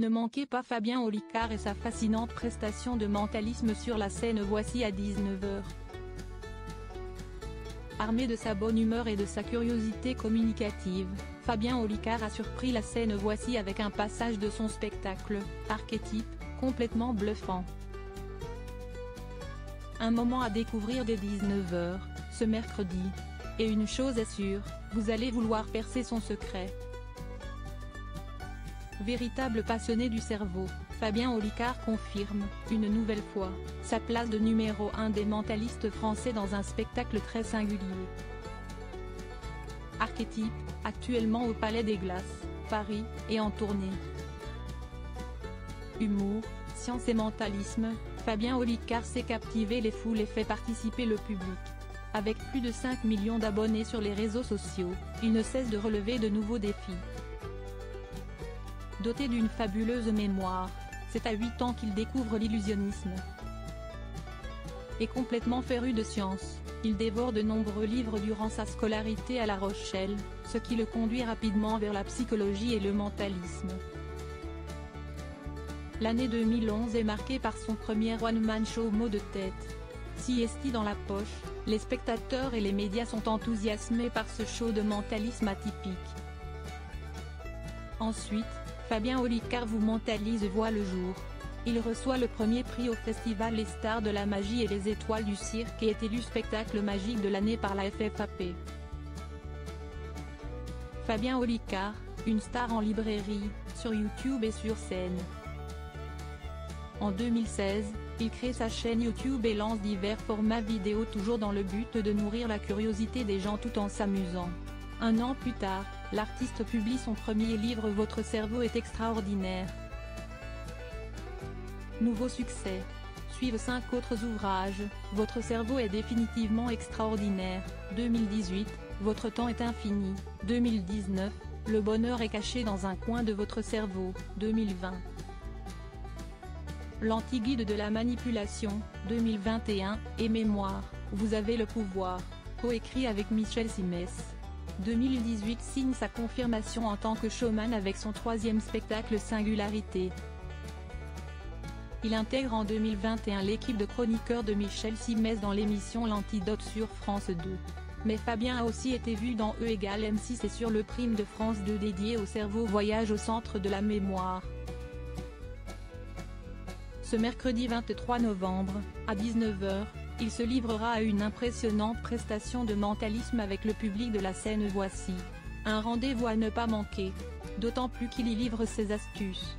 Ne manquez pas Fabien Olicard et sa fascinante prestation de mentalisme sur la scène Voici à 19h. Armé de sa bonne humeur et de sa curiosité communicative, Fabien Olicard a surpris la scène Voici avec un passage de son spectacle, Archétype, complètement bluffant. Un moment à découvrir dès 19h, ce mercredi. Et une chose est sûre, vous allez vouloir percer son secret. Véritable passionné du cerveau, Fabien Olicard confirme, une nouvelle fois, sa place de numéro 1 des mentalistes français dans un spectacle très singulier. Archétype, actuellement au Palais des Glaces, Paris, et en tournée. Humour, science et mentalisme, Fabien Olicard sait captiver les foules et fait participer le public. Avec plus de 5 millions d'abonnés sur les réseaux sociaux, il ne cesse de relever de nouveaux défis. Doté d'une fabuleuse mémoire, c'est à 8 ans qu'il découvre l'illusionnisme. Et complètement féru de science, il dévore de nombreux livres durant sa scolarité à La Rochelle, ce qui le conduit rapidement vers la psychologie et le mentalisme. L'année 2011 est marquée par son premier one-man show Mots de tête. CST dans la poche, les spectateurs et les médias sont enthousiasmés par ce show de mentalisme atypique. Ensuite, Fabien Olicard vous mentalise voit le jour. Il reçoit le premier prix au festival Les Stars de la Magie et les Étoiles du Cirque et est élu spectacle magique de l'année par la FFAP. Fabien Olicard, une star en librairie, sur YouTube et sur scène. En 2016, il crée sa chaîne YouTube et lance divers formats vidéo toujours dans le but de nourrir la curiosité des gens tout en s'amusant. Un an plus tard, l'artiste publie son premier livre Votre cerveau est extraordinaire. Nouveau succès. Suivent 5 autres ouvrages, Votre cerveau est définitivement extraordinaire, 2018, Votre temps est infini, 2019, Le bonheur est caché dans un coin de votre cerveau, 2020. L'anti-guide de la manipulation, 2021, et Mémoire, vous avez le pouvoir, coécrit avec Michel Simès. 2018 signe sa confirmation en tant que showman avec son 3e spectacle Singularité. Il intègre en 2021 l'équipe de chroniqueurs de Michel Simès dans l'émission L'Antidote sur France 2. Mais Fabien a aussi été vu dans E = M6 et sur le Prime de France 2 dédié au cerveau Voyage au centre de la mémoire. Ce mercredi 23 novembre, à 19h, il se livrera à une impressionnante prestation de mentalisme avec le public de la scène Voici. Un rendez-vous à ne pas manquer. D'autant plus qu'il y livre ses astuces.